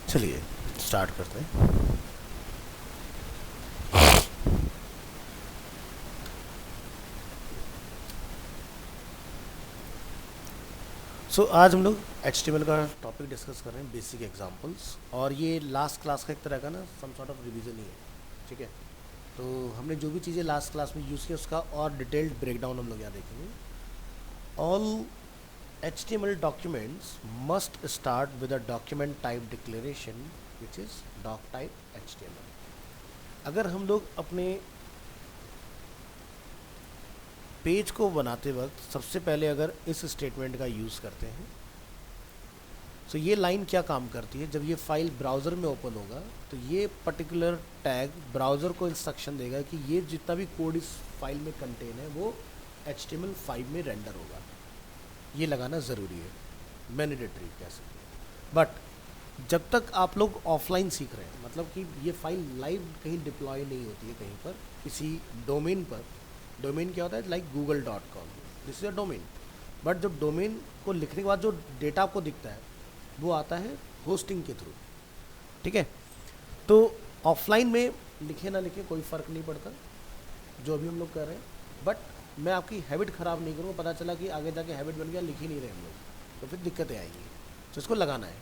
चलिए स्टार्ट करते हैं। आज हम लोग HTML का टॉपिक डिस्कस कर रहे हैं, बेसिक एग्जांपल्स। और ये लास्ट क्लास का एक तरह का ना सम सॉर्ट ऑफ रिवीजन ही है, ठीक है। तो हमने जो भी चीज़ें लास्ट क्लास में यूज़ किया उसका और डिटेल्ड ब्रेकडाउन हम लोग यहाँ देखेंगे। All HTML documents must start with a document type declaration which is doc type HTML। अगर हम लोग अपने पेज को बनाते वक्त सबसे पहले अगर इस स्टेटमेंट का यूज़ करते हैं तो ये लाइन क्या काम करती है, जब ये फाइल ब्राउज़र में ओपन होगा तो ये पर्टिकुलर टैग ब्राउज़र को इंस्ट्रक्शन देगा कि ये जितना भी कोड इस फाइल में कंटेन है वो HTML5 में रेंडर होगा। ये लगाना ज़रूरी है, मैंडेटरी कह सकते हैं। बट जब तक आप लोग ऑफलाइन सीख रहे हैं, मतलब कि ये फाइल लाइव कहीं डिप्लॉय नहीं होती है कहीं पर, किसी डोमेन पर। डोमेन क्या होता है, like google.com, this is a domain. But जब डोमेन को लिखने के बाद जो डेटा आपको दिखता है वो आता है होस्टिंग के थ्रू, ठीक है। तो ऑफलाइन में लिखे ना लिखे कोई फ़र्क नहीं पड़ता, जो अभी हम लोग कर रहे हैं। बट मैं आपकी हैबिट ख़राब नहीं करूँगा, पता चला कि आगे जाके हैबिट बन गया, लिख ही नहीं रहे हम लोग, तो फिर दिक्कतें आएंगी। तो इसको लगाना है।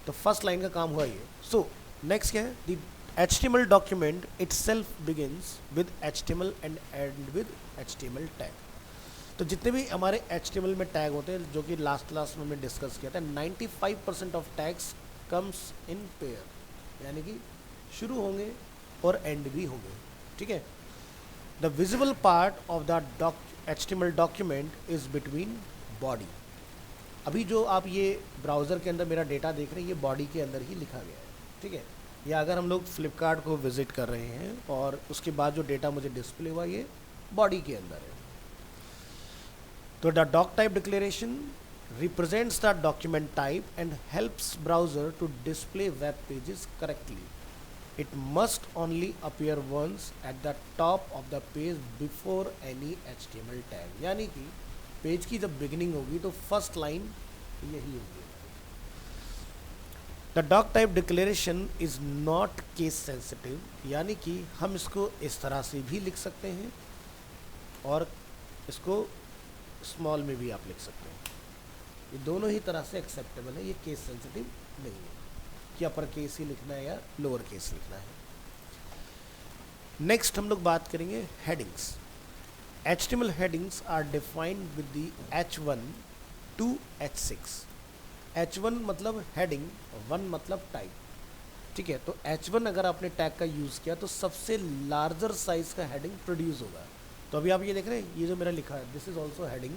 तो फर्स्ट लाइन का काम हुआ ये। सो नेक्स्ट क्या है, दी HTML document itself begins with HTML and end with HTML tag। तो जितने भी हमारे HTML में टैग होते हैं, जो कि लास्ट क्लास में हमने डिस्कस किया था, 95% of tags comes in pair, यानी कि शुरू होंगे और एंड भी होंगे, ठीक है। The visible part of the HTML document is between body. अभी जो आप ये ब्राउज़र के अंदर मेरा डेटा देख रहे हैं, ये बॉडी के अंदर ही लिखा गया है, ठीक है। या अगर हम लोग फ्लिपकार्ट को विज़िट कर रहे हैं और उसके बाद जो डेटा मुझे डिस्प्ले हुआ ये बॉडी के अंदर है। तो the doc type declaration represents the document type and helps browser to display web pages correctly. It must only appear once at the top of the page before any HTML tag. यानी कि page की जब beginning होगी तो first line यही होगी। The doc type declaration is not case sensitive, यानी कि हम इसको इस तरह से भी लिख सकते हैं और इसको स्मॉल में भी आप लिख सकते हैं। ये दोनों ही तरह से एक्सेप्टेबल है, ये केस सेंसिटिव नहीं है कि अपर केस ही लिखना है या लोअर केस लिखना है। नेक्स्ट हम लोग बात करेंगे headings. HTML headings are defined with the H1 to H6। H1 मतलब हेडिंग, 1 मतलब टाइप, ठीक है। तो H1 अगर आपने टैग का यूज़ किया तो सबसे लार्जर साइज का हेडिंग प्रोड्यूस होगा। तो अभी आप ये देख रहे हैं, ये जो मेरा लिखा है दिस इज ऑल्सो हेडिंग,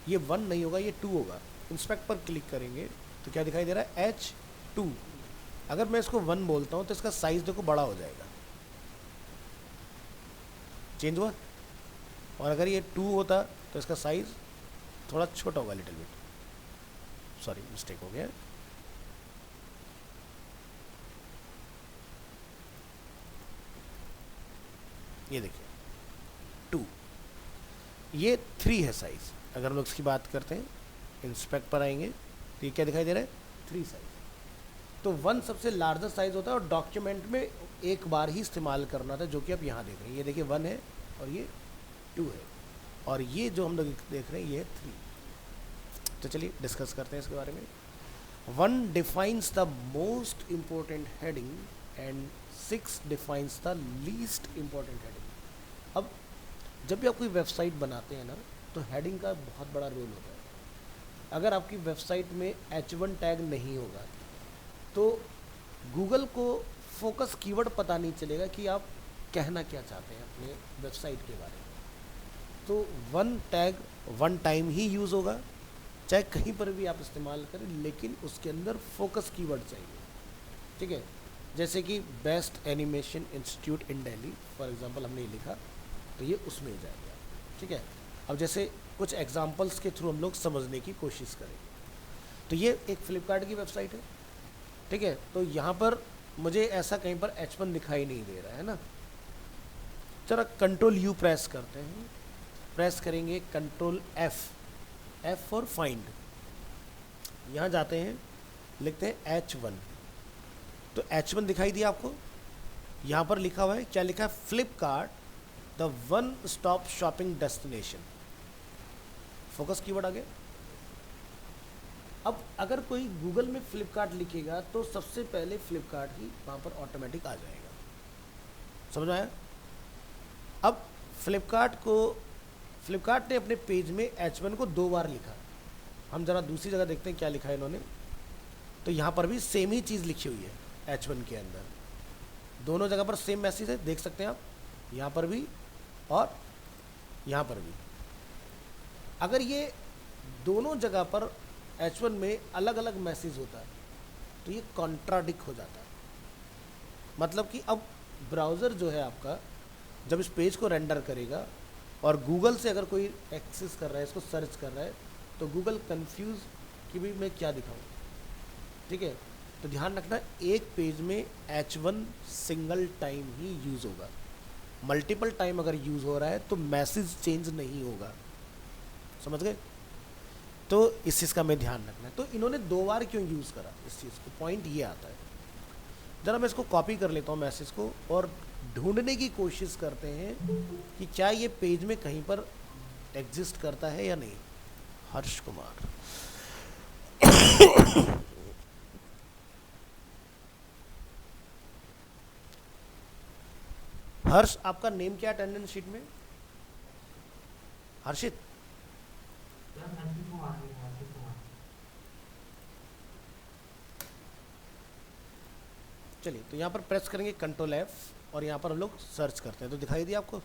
ये 1 नहीं होगा, ये 2 होगा। इंस्पेक्ट पर क्लिक करेंगे तो क्या दिखाई दे रहा है, H2। अगर मैं इसको 1 बोलता हूँ तो इसका साइज देखो बड़ा हो जाएगा, चेंज हुआ। और अगर ये 2 होता तो इसका साइज थोड़ा छोटा होगा, लिटिल बिट, सॉरी मिस्टेक हो गया। ये देखिए 2, ये 3 है साइज। अगर हम लोग इसकी बात करते हैं, इंस्पेक्ट पर आएंगे तो ये क्या दिखाई दे रहा है, 3 साइज। तो 1 सबसे लार्जर साइज होता है और डॉक्यूमेंट में एक बार ही इस्तेमाल करना था, जो कि आप यहाँ देख रहे हैं। ये देखिए 1 है और ये 2 है, और ये जो हम लोग देख रहे हैं ये है 3। तो चलिए डिस्कस करते हैं इसके बारे में। 1 defines the most important heading and 6 defines the least important heading। अब जब भी आप कोई वेबसाइट बनाते हैं ना, तो हेडिंग का बहुत बड़ा रोल होता है। अगर आपकी वेबसाइट में H1 टैग नहीं होगा तो गूगल को फोकस कीवर्ड पता नहीं चलेगा कि आप कहना क्या चाहते हैं अपने वेबसाइट के बारे में। तो 1 टैग 1 टाइम ही यूज़ होगा, चाहे कहीं पर भी आप इस्तेमाल करें, लेकिन उसके अंदर फोकस कीवर्ड चाहिए, ठीक है। जैसे कि best animation institute in Delhi for example हमने लिखा तो ये उसमें जाएगा, ठीक है। अब जैसे कुछ एग्जांपल्स के थ्रू हम लोग समझने की कोशिश करें। तो ये एक फ्लिपकार्ट की वेबसाइट है, ठीक है। तो यहाँ पर मुझे ऐसा कहीं पर H1 दिखाई नहीं दे रहा है ना। जरा Ctrl U प्रेस करते हैं, प्रेस करेंगे Ctrl F फॉर फाइंड, यहाँ जाते हैं, लिखते हैं H1, तो H1 दिखाई दिया आपको, यहाँ पर लिखा हुआ है, क्या लिखा है, Flipkart the one stop shopping destination. Focus keyword आगे। अब अगर कोई गूगल में फ्लिपकार्ट लिखेगा तो सबसे पहले फ्लिपकार्ट ही वहाँ पर ऑटोमेटिक आ जाएगा। समझ में आया? अब फ्लिपकार्ट ने अपने पेज में H1 को 2 बार लिखा। हम जरा दूसरी जगह देखते हैं क्या लिखा है इन्होंने। तो यहाँ पर भी सेम ही चीज़ लिखी हुई है H1 के अंदर, दोनों जगह पर सेम मैसेज है, देख सकते हैं आप, यहाँ पर भी और यहाँ पर भी। अगर ये दोनों जगह पर H1 में अलग अलग मैसेज होता है तो ये कॉन्ट्राडिक्ट हो जाता है। मतलब कि अब ब्राउज़र जो है आपका जब इस पेज को रेंडर करेगा और गूगल से अगर कोई एक्सेस कर रहा है, इसको सर्च कर रहा है, तो गूगल कंफ्यूज कि भाई मैं क्या दिखाऊं। ठीक है, तो ध्यान रखना, एक पेज में H1 सिंगल टाइम ही यूज़ होगा। मल्टीपल टाइम अगर यूज़ हो रहा है तो मैसेज चेंज नहीं होगा। समझ गए? तो इस चीज़ का हमें ध्यान रखना है। तो इन्होंने 2 बार क्यों यूज़ करा इस चीज़ को, पॉइंट ये आता है। जरा मैं इसको कॉपी कर लेता हूँ मैसेज को और ढूंढने की कोशिश करते हैं कि क्या ये पेज में कहीं पर एग्जिस्ट करता है या नहीं। हर्ष कुमार, हर्ष आपका नेम क्या अटेंडेंस शीट में? हर्षित, चलिए, तो यहाँ पर प्रेस करेंगे कंट्रोल F और यहाँ पर हम लोग सर्च करते हैं तो दिखाई दिया आपको।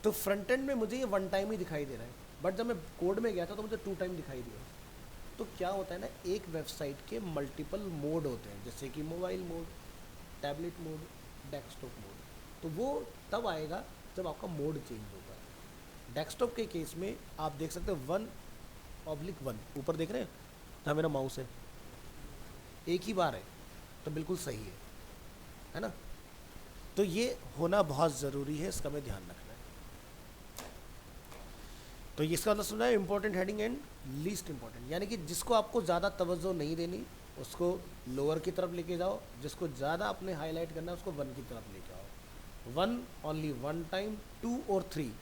तो फ्रंट एंड में मुझे ये 1 टाइम ही दिखाई दे रहा है, बट जब मैं कोड में गया था तो मुझे 2 टाइम दिखाई दिया। तो क्या होता है ना, एक वेबसाइट के मल्टीपल मोड होते हैं, जैसे कि mobile mode, tablet mode, desktop mode. तो वो तब आएगा जब आपका मोड चेंज होगा। डेस्कटॉप के केस में आप देख सकते हो 1/1 ऊपर देख रहे हैं जहाँ मेरा माउस है, एक ही बार है, तो बिल्कुल सही है ना। तो ये होना बहुत ज़रूरी है, इसका हमें ध्यान रखना है। तो इसका मतलब समझा, important heading and least important, यानी कि जिसको आपको ज़्यादा तवज्जो नहीं देनी उसको लोअर की तरफ लेके जाओ, जिसको ज़्यादा अपने हाईलाइट करना है उसको 1 की तरफ लेके आओ। 1 ओनली 1 टाइम, 2 और 3।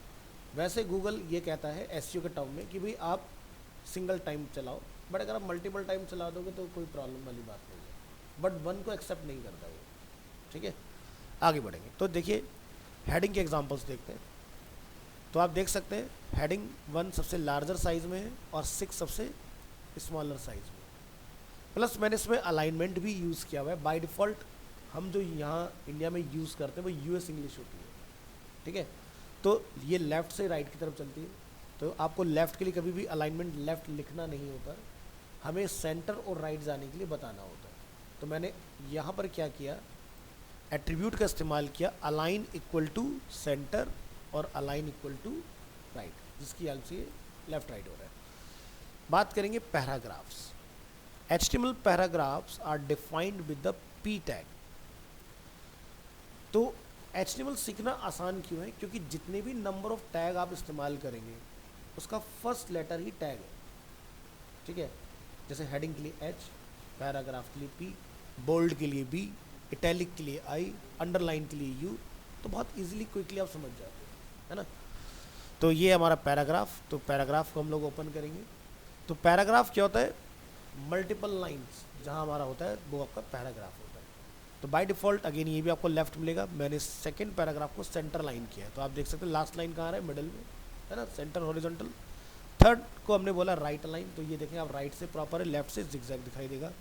वैसे गूगल ये कहता है एसईओ के टर्म में कि भाई आप सिंगल टाइम चलाओ, बट अगर आप मल्टीपल टाइम चला दोगे तो कोई प्रॉब्लम वाली बात नहीं है, बट 1 को एक्सेप्ट नहीं करता वो। ठीक है, आगे बढ़ेंगे। तो देखिए हेडिंग के एग्जांपल्स देखते हैं। तो आप देख सकते हैं हेडिंग 1 सबसे लार्जर साइज़ में है और 6 सबसे स्मॉलर साइज़ में। प्लस मैंने इसमें अलाइनमेंट भी यूज़ किया हुआ है। बाय डिफ़ॉल्ट हम जो यहाँ इंडिया में यूज़ करते हैं वो यूएस इंग्लिश होती है। ठीक है, तो ये लेफ़्ट से राइट की तरफ चलती है, तो आपको लेफ़्ट के लिए कभी भी अलाइनमेंट लेफ़्ट लिखना नहीं होता, हमें सेंटर और राइट जाने के लिए बताना होता है। तो मैंने यहाँ पर क्या किया, एट्रीब्यूट का इस्तेमाल किया, अलाइन इक्वल टू सेंटर और अलाइन इक्वल टू राइट, जिसकी हेल्प से लेफ़्ट राइट हो रहा है। बात करेंगे paragraphs. HTML paragraphs are defined with the P tag. तो HTML सीखना आसान क्यों है? क्योंकि जितने भी नंबर ऑफ टैग आप इस्तेमाल करेंगे उसका फर्स्ट लेटर ही टैग है। ठीक है, जैसे हेडिंग के लिए H, पैराग्राफ के लिए P, बोल्ड के लिए B, इटैलिक के लिए I, अंडरलाइन के लिए U। तो बहुत इजीली क्विकली आप समझ जाते हैं, है ना। तो ये हमारा पैराग्राफ, तो पैराग्राफ को हम लोग ओपन करेंगे। तो पैराग्राफ क्या होता है? मल्टीपल लाइंस जहाँ हमारा होता है वो आपका पैराग्राफ होता है। तो बाय डिफ़ॉल्ट अगेन ये भी आपको लेफ्ट मिलेगा। मैंने सेकंड पैराग्राफ को सेंटर लाइन किया है, तो आप देख सकते हैं लास्ट लाइन कहाँ है, मिडल में, है ना, सेंटर हॉरिजॉन्टल। थर्ड को हमने बोला राइट लाइन, तो ये देखें आप राइट से प्रॉपर है, लेफ्ट से जिगजैग दिखाई देगा।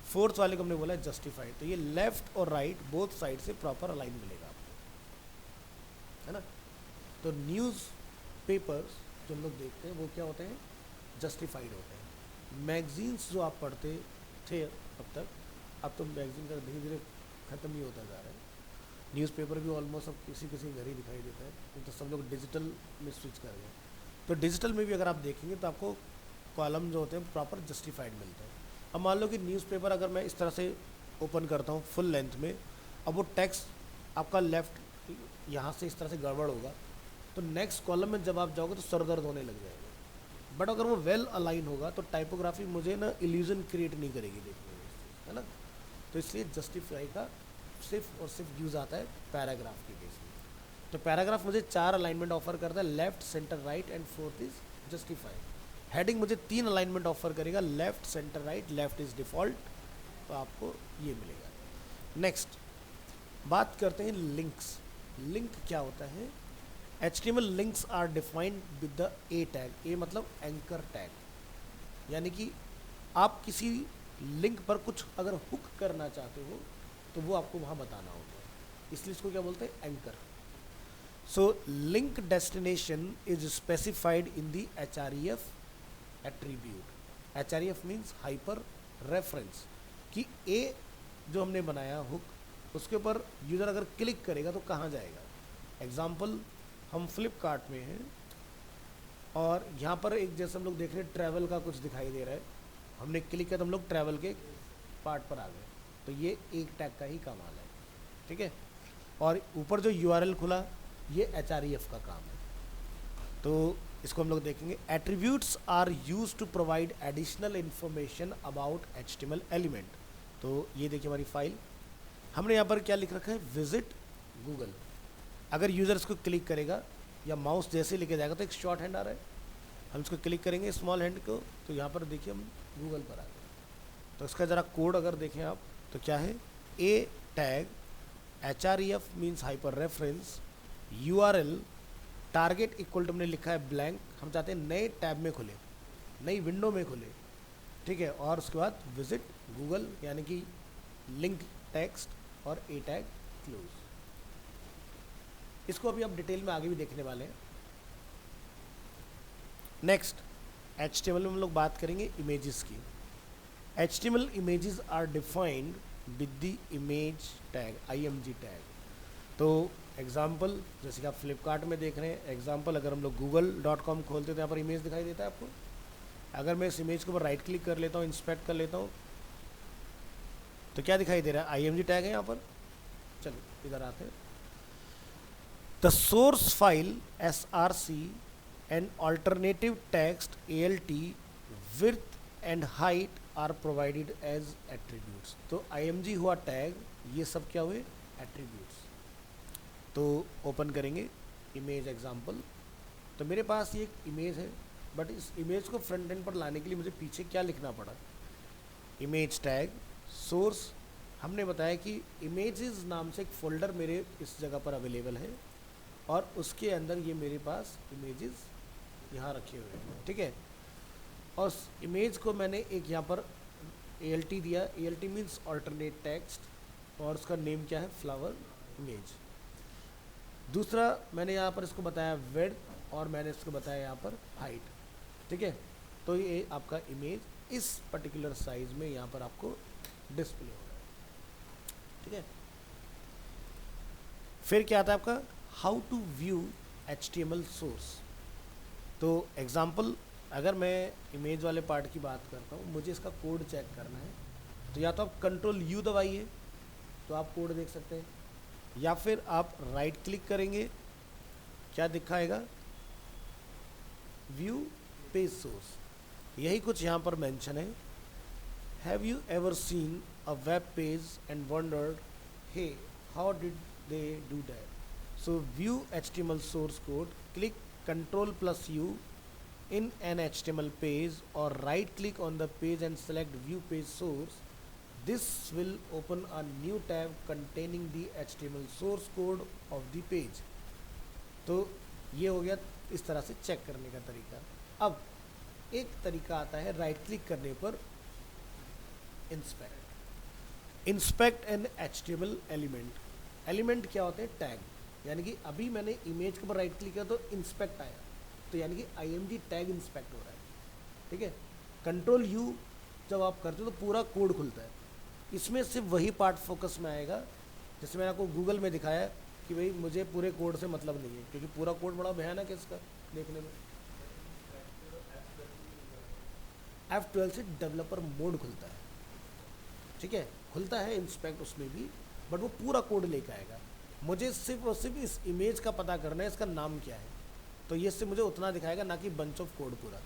फोर्थ वाले को हमने बोला जस्टिफाइड, तो ये लेफ्ट और राइट बोथ साइड से प्रॉपर अलाइन मिलेगा आपको, है ना। तो न्यूज़ पेपर्स जो हम लोग देखते हैं वो क्या होते हैं? जस्टिफाइड होते हैं। मैगजीन्स जो आप पढ़ते थे अब तक, अब तो मैगजीन का धीरे धीरे ख़त्म ही होता जा रहा है। न्यूज़पेपर भी ऑलमोस्ट अब किसी किसी घर ही दिखाई देता है, तो सब लोग डिजिटल में स्विच कर गए। तो डिजिटल में भी अगर आप देखेंगे तो आपको कॉलम जो होते हैं प्रॉपर जस्टिफाइड मिलते हैं। अब मान लो कि न्यूज़पेपर अगर मैं इस तरह से ओपन करता हूँ फुल लेंथ में, अब वो टेक्स्ट आपका लेफ्ट यहाँ से इस तरह से गड़बड़ होगा, तो नेक्स्ट कॉलम में जब आप जाओगे तो सर दर्द होने लग जाएगा। बट अगर वो वेल अलाइन होगा तो टाइपोग्राफी मुझे ना इल्यूजन क्रिएट नहीं करेगी देखने में, है ना। तो इसलिए जस्टिफाई का सिर्फ और सिर्फ यूज़ आता है पैराग्राफ के केस में। तो पैराग्राफ मुझे 4 अलाइनमेंट ऑफर करता है, left, centre, right and fourth is justify. Heading मुझे 3 अलाइनमेंट ऑफर करेगा, left, centre, right, left is default, तो आपको ये मिलेगा। नेक्स्ट बात करते हैं लिंक्स। लिंक क्या होता है? HTML links are defined with the A tag. A मतलब एंकर टैग, यानी कि आप किसी लिंक पर कुछ अगर हुक करना चाहते हो तो वो आपको वहाँ बताना होगा, इसलिए इसको क्या बोलते हैं? Anchor. So link destination is specified in the href attribute. href means hyper reference, कि ए जो हमने बनाया हुक, उसके ऊपर यूज़र अगर क्लिक करेगा तो कहाँ जाएगा। एग्जाम्पल, हम फ्लिपकार्ट में हैं और यहाँ पर एक जैसे हम लोग देख रहे हैं ट्रैवल का कुछ दिखाई दे रहा है, हमने क्लिक किया तो हम लोग ट्रैवल के पार्ट पर आ गए, तो ये एक टैग का ही कमाल है, ठीक है। और ऊपर जो URL खुला ये href का काम है, तो इसको हम लोग देखेंगे। Attributes are use to provide additional information about HTML element. तो ये देखिए हमारी फाइल, हमने यहाँ पर क्या लिख रखा है? Visit Google. अगर यूज़र इसको क्लिक करेगा या माउस जैसे लेके जाएगा तो एक शॉर्ट हैंड आ रहा है, हम इसको क्लिक करेंगे स्मॉल हैंड को, तो यहाँ पर देखिए हम गूगल पर आ गए। तो इसका ज़रा कोड अगर देखें आप तो क्या है? A tag, href means hyper reference, URL, target equal to हमने लिखा है ब्लैंक, हम चाहते हैं नए टैब में खुले, नई विंडो में खुले, ठीक है। और उसके बाद विजिट गूगल, यानी कि लिंक टेक्स्ट, और ए टैग क्लोज। इसको अभी आप डिटेल में आगे भी देखने वाले हैं। नेक्स्ट HTML में हम लोग बात करेंगे इमेजेस की। HTML images are defined with the image tag, img tag. तो एग्जाम्पल, जैसे कि आप फ्लिपकार्ट में देख रहे हैं, एग्जाम्पल अगर हम लोग google.com खोलते तो यहाँ पर इमेज दिखाई देता है आपको। अगर मैं इस इमेज के ऊपर राइट क्लिक कर लेता हूँ, इंस्पेक्ट कर लेता हूँ, तो क्या दिखाई दे रहा है? img टैग है यहाँ पर। चलो इधर आते हैं। The source file src and alternative text alt, width and height are provided as attributes. तो img हुआ टैग, ये सब क्या हुए? एट्रीब्यूट्स। तो ओपन करेंगे इमेज एग्जाम्पल, तो मेरे पास ये एक इमेज है, बट इस इमेज को फ्रंट एंड पर लाने के लिए मुझे पीछे क्या लिखना पड़ा? इमेज टैग, सोर्स, हमने बताया कि इमेजेस नाम से एक फ़ोल्डर मेरे इस जगह पर अवेलेबल है, और उसके अंदर ये मेरे पास इमेजेस यहाँ रखे हुए हैं, ठीक है। और उस इमेज को मैंने एक यहाँ पर alt दिया, alt मीन्स ऑल्टरनेट टेक्स्ट, और उसका नेम क्या है? Flower image. दूसरा मैंने यहाँ पर इसको बताया विड्थ, और मैंने इसको बताया यहाँ पर हाइट, ठीक है। तो ये आपका इमेज इस पर्टिकुलर साइज में यहाँ पर आपको डिस्प्ले हो रहा है, ठीक है। फिर क्या आता है आपका? How to view HTML source. तो एग्जाम्पल, अगर मैं इमेज वाले पार्ट की बात करता हूँ, मुझे इसका कोड चेक करना है, तो या तो आप Ctrl+U दबाइए तो आप कोड देख सकते हैं, या फिर आप राइट क्लिक करेंगे, क्या दिखाएगा? View page source. यही कुछ यहाँ पर मेंशन है। Have you ever seen a web page and wondered, hey how did they do that? So view HTML source code, click Ctrl+U in an HTML page or right click on the page and select view page source. This will open a new tab containing the HTML source code of the page. तो ये हो गया इस तरह से check करने का तरीका। अब एक तरीका आता है राइट क्लिक करने पर inspect an HTML element. Element क्या होते हैं? टैग। यानी कि अभी मैंने इमेज के ऊपर राइट क्लिक किया तो इंस्पेक्ट आया, तो यानी कि img टैग इंस्पेक्ट हो रहा है, ठीक है। Ctrl+U जब आप करते हो तो पूरा कोड खुलता है, इसमें सिर्फ वही पार्ट फोकस में आएगा जैसे मैंने आपको गूगल में दिखाया कि भाई मुझे पूरे कोड से मतलब नहीं है, क्योंकि पूरा कोड बड़ा भयानक है इसका देखने में। F12 से डेवलपर मोड खुलता है, ठीक है, खुलता है इंस्पेक्ट उसमें भी, बट वो पूरा कोड लेकर आएगा। मुझे सिर्फ और सिर्फ इस इमेज का पता करना है, इसका नाम क्या है, तो ये सिर्फ मुझे उतना दिखाएगा, ना कि बंच ऑफ कोड पूरा।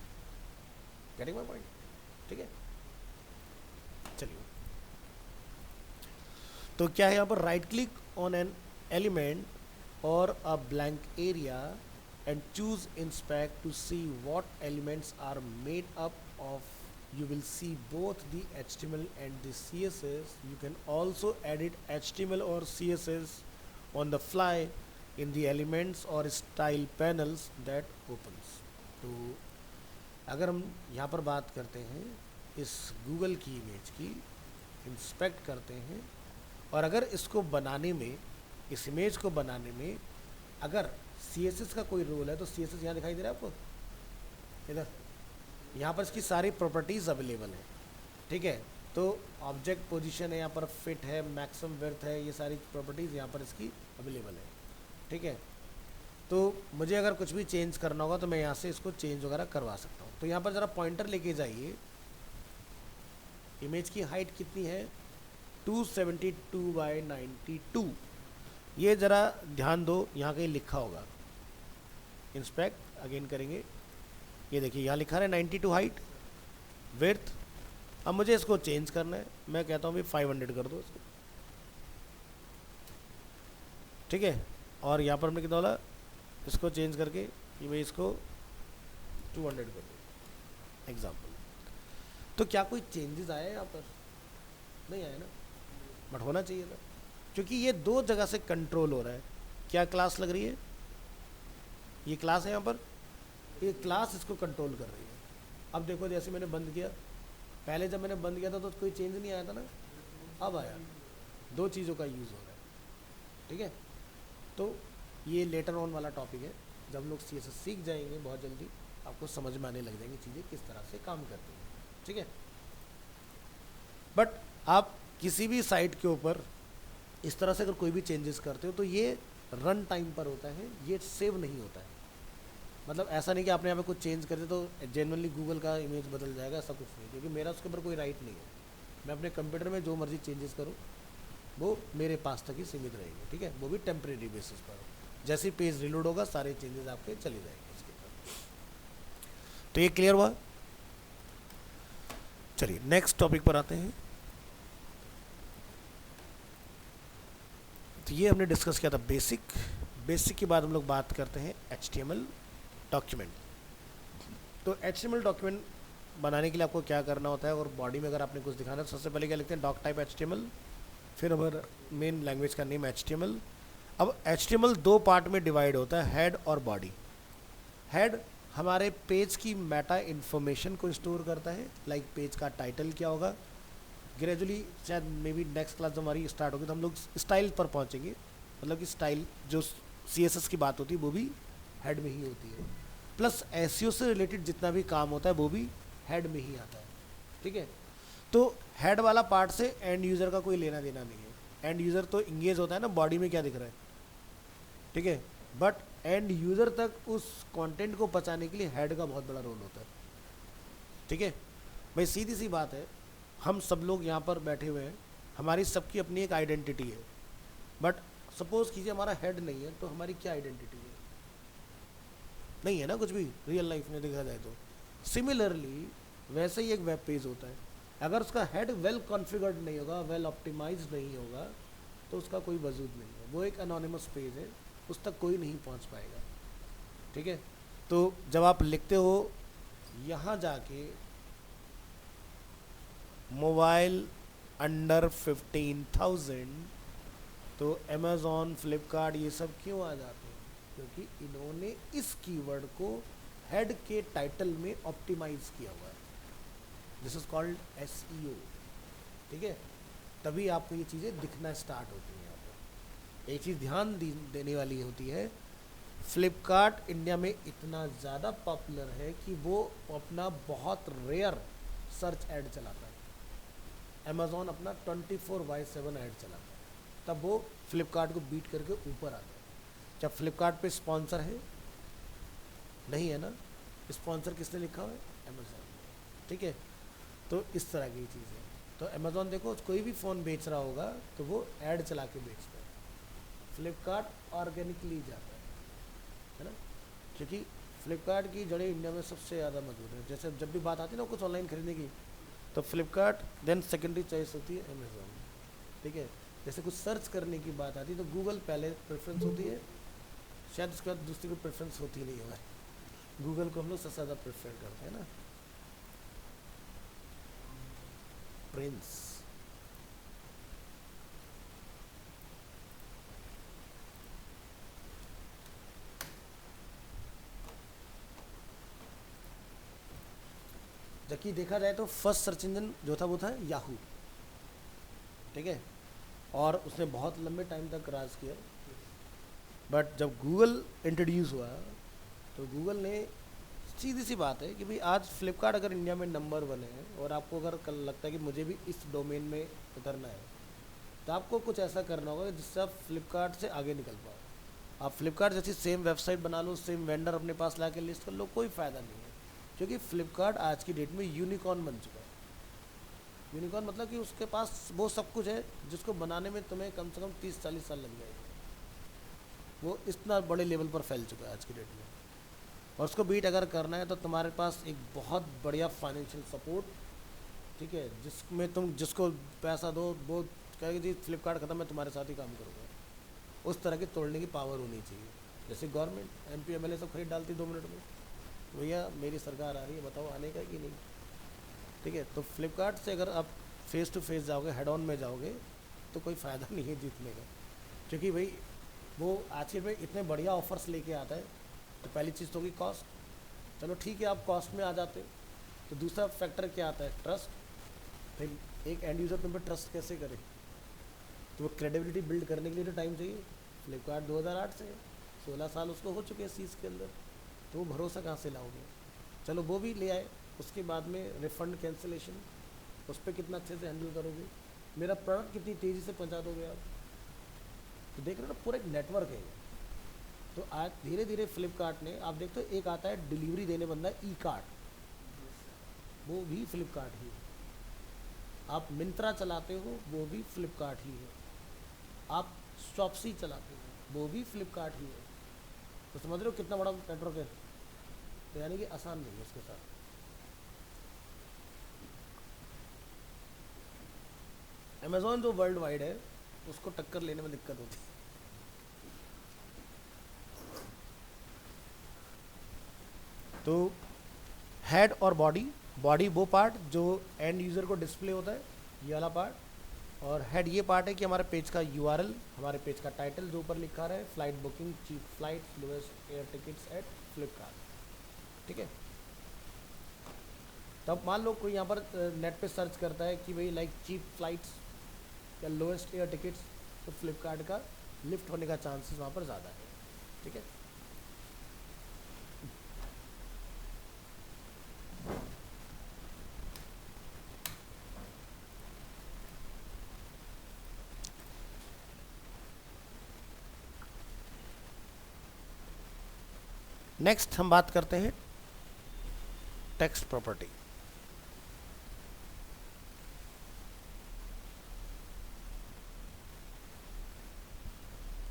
Getting my point? ठीक है, चलिए तो क्या है यहाँ पर, right click on an element और a blank area and choose inspect to see what elements are made up of. You will see both the HTML and the CSS. You can also edit HTML or CSS on the fly in the elements or style panels that opens. तो अगर हम यहाँ पर बात करते हैं इस Google की इमेज की, इंस्पेक्ट करते हैं, और अगर इसको बनाने में, इस इमेज को बनाने में अगर CSS का कोई रोल है तो CSS यहाँ दिखाई दे रहा है आपको, इधर यहाँ पर इसकी सारी प्रॉपर्टीज़ अवेलेबल है. ठीक है, तो ऑब्जेक्ट पोजीशन है, यहाँ पर फिट है, मैक्सिमम विड्थ है, ये सारी प्रॉपर्टीज़ यहाँ पर इसकी अवेलेबल है. ठीक है, तो मुझे अगर कुछ भी चेंज करना होगा तो मैं यहाँ से इसको चेंज वगैरह करवा सकता हूँ. तो यहाँ पर ज़रा पॉइंटर लेके जाइए. इमेज की हाइट कितनी है, 272/92. ये ज़रा ध्यान दो, यहाँ कहीं लिखा होगा. इंस्पेक्ट अगेन करेंगे, ये देखिए यहाँ लिखा है 92 हाइट, विड्थ. अब मुझे इसको चेंज करना है, मैं कहता हूँ भाई 500 कर दो इसको. ठीक है, और यहाँ पर हमने कितना बोला, इसको चेंज करके कि भाई इसको 200 कर दो एग्जाम्पल. तो क्या कोई चेंजेस आया यहाँ पर? नहीं आया ना, बट होना चाहिए था, क्योंकि ये दो जगह से कंट्रोल हो रहा है. क्या क्लास लग रही है, ये क्लास है यहाँ पर, ये क्लास इसको कंट्रोल कर रही है. अब देखो जैसे मैंने बंद किया, पहले जब मैंने बंद किया था तो कोई चेंज नहीं आया था ना, अब आया. दो चीज़ों का यूज़ हो रहा है. ठीक है, तो ये लेटर ऑन वाला टॉपिक है. जब लोग CSS सीख जाएंगे बहुत जल्दी आपको समझ में आने लग जाएंगी चीज़ें किस तरह से काम करती हैं. ठीक है, बट आप किसी भी साइट के ऊपर इस तरह से अगर कोई भी चेंजेस करते हो तो ये रन टाइम पर होता है, ये सेव नहीं होता है. मतलब ऐसा नहीं कि आपने यहाँ पे कुछ चेंज कर दिया तो जेनुअनली गूगल का इमेज बदल जाएगा, ऐसा कुछ नहीं, क्योंकि मेरा उसके ऊपर कोई राइट नहीं है. मैं अपने कंप्यूटर में जो मर्जी चेंजेस करूँ वो मेरे पास तक ही सीमित रहेंगे. ठीक है, वो भी टेम्परेरी बेसिस पर. जैसे ही पेज रिलोड होगा सारे चेंजेस आपके चले जाएंगे इसके ऊपर. तो ये क्लियर हुआ. चलिए नेक्स्ट टॉपिक पर आते हैं. तो ये हमने डिस्कस किया था बेसिक. बेसिक के बाद हम लोग बात करते हैं HTML डॉक्यूमेंट. तो HTML डॉक्यूमेंट बनाने के लिए आपको क्या करना होता है, और बॉडी में अगर आपने कुछ दिखाना है तो सबसे पहले क्या लिखते हैं, डॉक टाइप HTML, फिर हमारा मेन लैंग्वेज का नेम HTML. अब HTML दो पार्ट में डिवाइड होता है, हेड और बॉडी. हेड हमारे पेज की मेटा इन्फॉर्मेशन को स्टोर करता है, लाइक पेज का टाइटल क्या होगा. ग्रेजुअली शायद मे बी नेक्स्ट क्लास जब हमारी स्टार्ट होगी तो हम लोग स्टाइल पर पहुंचेंगे. मतलब कि स्टाइल जो CSS की बात होती है वो भी हेड में ही होती है, प्लस SEO से रिलेटेड जितना भी काम होता है वो भी हेड में ही आता है. ठीक है, तो हेड वाला पार्ट से एंड यूज़र का कोई लेना देना नहीं है. एंड यूज़र तो इंगेज होता है ना, बॉडी में क्या दिख रहा है. ठीक है, बट एंड यूज़र तक उस कंटेंट को पहुंचाने के लिए हेड का बहुत बड़ा रोल होता है. ठीक है भाई, सीधी सी बात है, हम सब लोग यहाँ पर बैठे हुए हैं, हमारी सबकी अपनी एक आइडेंटिटी है. बट सपोज कीजिए हमारा हेड नहीं है, तो हमारी क्या आइडेंटिटी है, नहीं है ना कुछ भी रियल लाइफ में देखा जाए तो. सिमिलरली वैसे ही एक वेब पेज होता है, अगर उसका हेड वेल कॉन्फ़िगर्ड नहीं होगा, वेल ऑप्टिमाइज्ड नहीं होगा, तो उसका कोई वजूद नहीं है. वो एक अनोनिमस पेज है, उस तक कोई नहीं पहुंच पाएगा. ठीक है, तो जब आप लिखते हो यहाँ जाके मोबाइल अंडर 15,000, तो अमेज़ॉन, फ्लिपकार्ट ये सब क्यों आ जाते हैं, क्योंकि इन्होंने इस कीवर्ड को हेड के टाइटल में ऑप्टिमाइज किया हुआ है. This is called SEO. ठीक है, तभी आपको ये चीज़ें दिखना स्टार्ट होती हैं. यहाँ पर एक चीज़ ध्यान देने वाली होती है, फ्लिपकार्ट इंडिया में इतना ज़्यादा पॉपुलर है कि वो अपना बहुत रेयर सर्च ऐड चलाता है. अमेज़ॉन अपना 24/7 ऐड चलाता है, तब वो फ्लिपकार्ट को बीट करके ऊपर आता है. क्या फ्लिपकार्ट पे स्पॉन्सर है? नहीं है ना. स्पॉन्सर किसने लिखा हुआ है? अमेज़ॉन. ठीक है, तो इस तरह की चीज़ है. तो अमेज़ॉन देखो कोई भी फ़ोन बेच रहा होगा तो वो ऐड चला के बेचता है. फ्लिपकार्ट ऑर्गेनिकली जाता है ना, क्योंकि फ्लिपकार्ट की जड़ें इंडिया में सबसे ज़्यादा मजबूत है. जैसे जब भी बात आती है ना कुछ ऑनलाइन खरीदने की, तो फ्लिपकार्ट देन सेकेंडरी चॉइस होती है अमेज़ॉन. ठीक है, जैसे कुछ सर्च करने की बात आती है तो गूगल पहले प्रेफरेंस होती है, शायद उसके बाद दूसरी कोई प्रेफरेंस होती नहीं है, गूगल को हम लोग सबसे ज़्यादा प्रेफर करते हैं ना। प्रिंस, जबकि देखा जाए तो फर्स्ट सर्च इंजन जो था वो था याहू, ठीक है, और उसने बहुत लंबे टाइम तक राज किया। बट जब गूगल इंट्रोड्यूस हुआ तो गूगल ने, सीधी सी बात है कि भाई आज फ्लिपकार्ट अगर इंडिया में नंबर 1 है और आपको अगर कल लगता है कि मुझे भी इस डोमेन में उतरना है, तो आपको कुछ ऐसा करना होगा जिससे आप फ्लिपकार्ट से आगे निकल पाओ। आप फ्लिपकार्ट जैसी सेम वेबसाइट बना लो, सेम वेंडर अपने पास ला के लिस्ट कर लो, कोई फ़ायदा नहीं है, क्योंकि फ्लिपकार्ट आज की डेट में यूनिकॉर्न बन चुका है। यूनिकॉर्न मतलब कि उसके पास वो सब कुछ है जिसको बनाने में तुम्हें कम से कम 30-40 साल लग जाएंगे। वो इतना बड़े लेवल पर फैल चुका है आज की डेट में, और उसको बीट अगर करना है तो तुम्हारे पास एक बहुत बढ़िया फाइनेंशियल सपोर्ट, ठीक है, जिसमें तुम जिसको पैसा दो वो कहेगी जी फ्लिपकार्ट ख़त्म, मैं तुम्हारे साथ ही काम करूँगा, उस तरह की तोड़ने की पावर होनी चाहिए। जैसे गवर्नमेंट MP MLA सब खरीद डालती 2 मिनट में, भैया मेरी सरकार आ रही है, बताओ आने का कि नहीं, ठीक है। तो फ्लिपकार्ट से अगर आप फेस टू फेस जाओगे, हेड ऑन में जाओगे, तो कोई फ़ायदा नहीं है जीतने का, क्योंकि भाई वो आज के में इतने बढ़िया ऑफर्स लेके आता है। तो पहली चीज़ तो होगी कॉस्ट, चलो ठीक है आप कॉस्ट में आ जाते, तो दूसरा फैक्टर क्या आता है, ट्रस्ट। भाई एक एंड यूज़र तुम पे ट्रस्ट कैसे करे, तो वो क्रेडिबिलिटी बिल्ड करने के लिए तो टाइम चाहिए। फ्लिपकार्ट 2008 से 16 साल उसको हो चुके हैं इस चीज़ के अंदर, तो वो भरोसा कहाँ से लाओगे। चलो वो भी ले आए, उसके बाद में रिफ़ंड कैंसिलेशन, उस पर कितना अच्छे से हैंडल करोगे, मेरा प्रोडक्ट कितनी तेज़ी से पहुँचा दोगे आप। तो देख रहे हो ना, पूरा एक नेटवर्क है। तो आज धीरे धीरे फ्लिपकार्ट ने, आप देखते हो एक आता है डिलीवरी देने बंदा ई कार्ट, वो भी फ्लिपकार्ट ही है। आप मिंत्रा चलाते हो वो भी फ्लिपकार्ट ही है। आप शॉप्सी चलाते हो वो भी फ्लिपकार्ट ही है। तो समझ रहे हो कितना बड़ा नेटवर्क है। तो यानी कि आसान नहीं है उसके साथ। अमेज़ॉन जो वर्ल्ड वाइड है उसको टक्कर लेने में दिक्कत होती है। तो हेड और बॉडी, बॉडी वो पार्ट जो एंड यूज़र को डिस्प्ले होता है, ये वाला पार्ट, और हेड ये पार्ट है कि हमारे पेज का URL, हमारे पेज का टाइटल जो ऊपर लिखा रहा है, flight booking cheap flight lowest air tickets at Flipkart, ठीक है। तब मान लो कोई यहाँ पर नेट पे सर्च करता है कि भाई लाइक चीप फ्लाइट्स या लोएस्ट एयर टिकट्स, तो फ्लिपकार्ट का लिफ्ट होने का चांसेस वहाँ पर ज़्यादा है, ठीक है। नेक्स्ट हम बात करते हैं टेक्स्ट प्रॉपर्टी।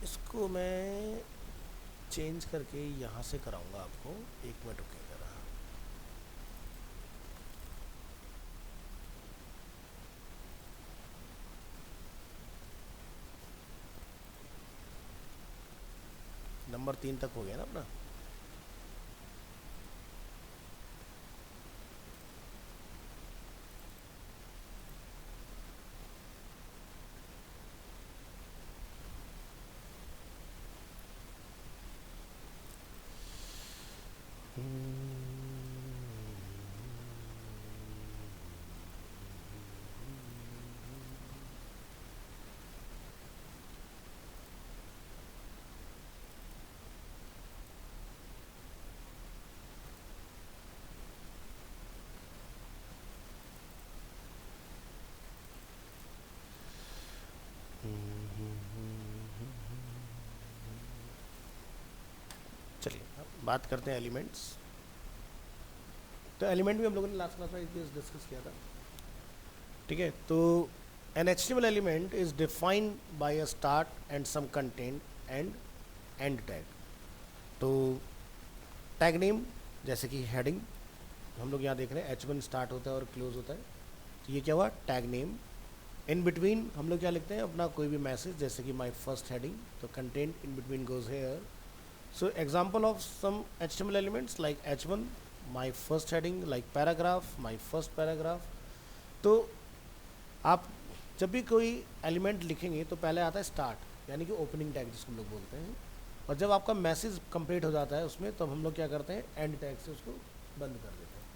इसको मैं चेंज करके यहाँ से कराऊंगा आपको, 1 मिनट रुकिएगा। नंबर 3 तक हो गया ना अपना। चलिए बात करते हैं एलिमेंट्स। तो एलिमेंट भी हम लोगों ने लास्ट क्लास में डिस्कस किया था, ठीक है। तो an HTML element is defined by a start and some content and end tag. तो टैग नेम जैसे कि हेडिंग, हम लोग यहाँ देख रहे हैं H1 स्टार्ट होता है और क्लोज होता है, तो ये क्या हुआ, टैग नेम। इन बिटवीन हम लोग क्या लिखते हैं अपना कोई भी मैसेज, जैसे कि माई फर्स्ट हेडिंग, तो content in between goes hair. So example of some HTML elements like h1, my first heading, like paragraph, my first paragraph. तो आप जब भी कोई एलिमेंट लिखेंगे तो पहले आता है स्टार्ट, यानी कि ओपनिंग टैग जिसको हम लोग बोलते हैं, और जब आपका मैसेज कंप्लीट हो जाता है उसमें, तब हम लोग क्या करते हैं एंड टैग से उसको बंद कर देते हैं.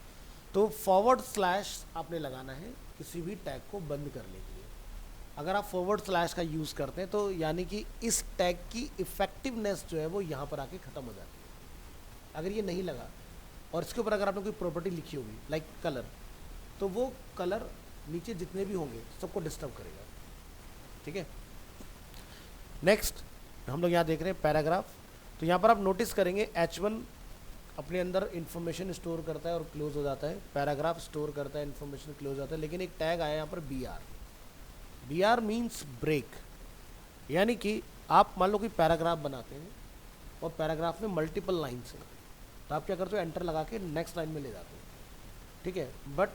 तो फॉरवर्ड स्लैश आपने लगाना है किसी भी टैग को बंद करने के लिए. अगर आप फॉरवर्ड स्लैश का यूज़ करते हैं तो यानी कि इस टैग की इफेक्टिवनेस जो है वो यहाँ पर आके ख़त्म हो जाती है. अगर ये नहीं लगा और इसके ऊपर अगर आपने कोई प्रॉपर्टी लिखी होगी लाइक कलर, तो वो कलर नीचे जितने भी होंगे सबको डिस्टर्ब करेगा. ठीक है. नेक्स्ट हम लोग यहाँ देख रहे हैं पैराग्राफ. तो यहाँ पर आप नोटिस करेंगे H1 अपने अंदर इन्फॉर्मेशन स्टोर करता है और क्लोज हो जाता है, पैराग्राफ स्टोर करता है, इन्फॉर्मेशन क्लोज हो जाता है, लेकिन एक टैग आया यहाँ पर BR. BR मीन्स ब्रेक, यानी कि आप मान लो कोई पैराग्राफ बनाते हैं और पैराग्राफ में मल्टीपल लाइन्स हैं, तो आप क्या करते हो एंटर लगा के नेक्स्ट लाइन में ले जाते हो. ठीक है. बट